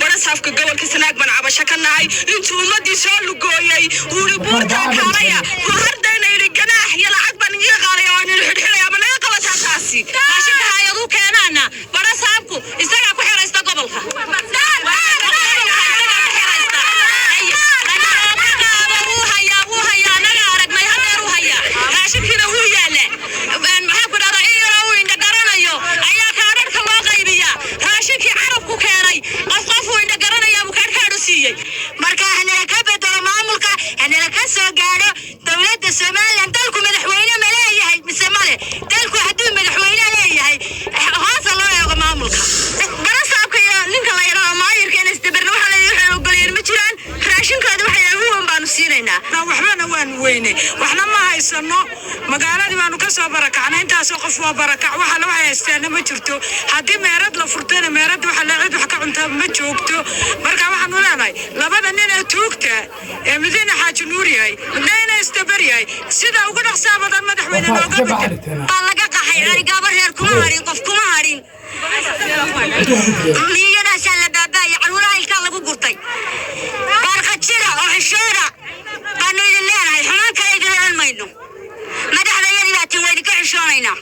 برصافك قبل كسناق من عبشة كناي انتو المدي سؤال قويي وريبورتا كاريا وهردين يلي جناح يلعب بني غالي واني الحدحية من يقبل تاسي عشان هاي يضو كانانا برصافكو استقع كحيرا استقبلها marka hanala ka bedelo maamulka hanala ka soo gaaro dawladda Soomaaliya dalku madaxweyne ma leeyahay mise male dalku haduu madaxweyne leeyahay hoos loo eego maamulka barasaabka iyo ninka la yiraahdo maayirkeena isdabarna waxa la yiraahdo ogoliyeen ma jiraan raashinkooda waxa ay ugu baan siinaynaa waxbana waan weyne waxna ma haysano magaaladii baanu ka soo barakacnay intaas oo qof waa barakac waxa la haystaan ma jirto hadii meerad la furtayna meerad waxa la cid wax ka cunta ma joogto marka waxaan u leenahay labada nin ee tuugta ee midina xaaji nuur yahay midina istabariyay sida ugu dhaqsaa badan madaxweyne looga bixin laga qaxay arigaaba reer kuma harin qof kuma harin miyada shala baabay carwaraha ilka lagu gurtay barqajira oo xishoora aanu idin leenahay xumaan kale idin mayno madaxda yari baa tii weyn ka xishoonayna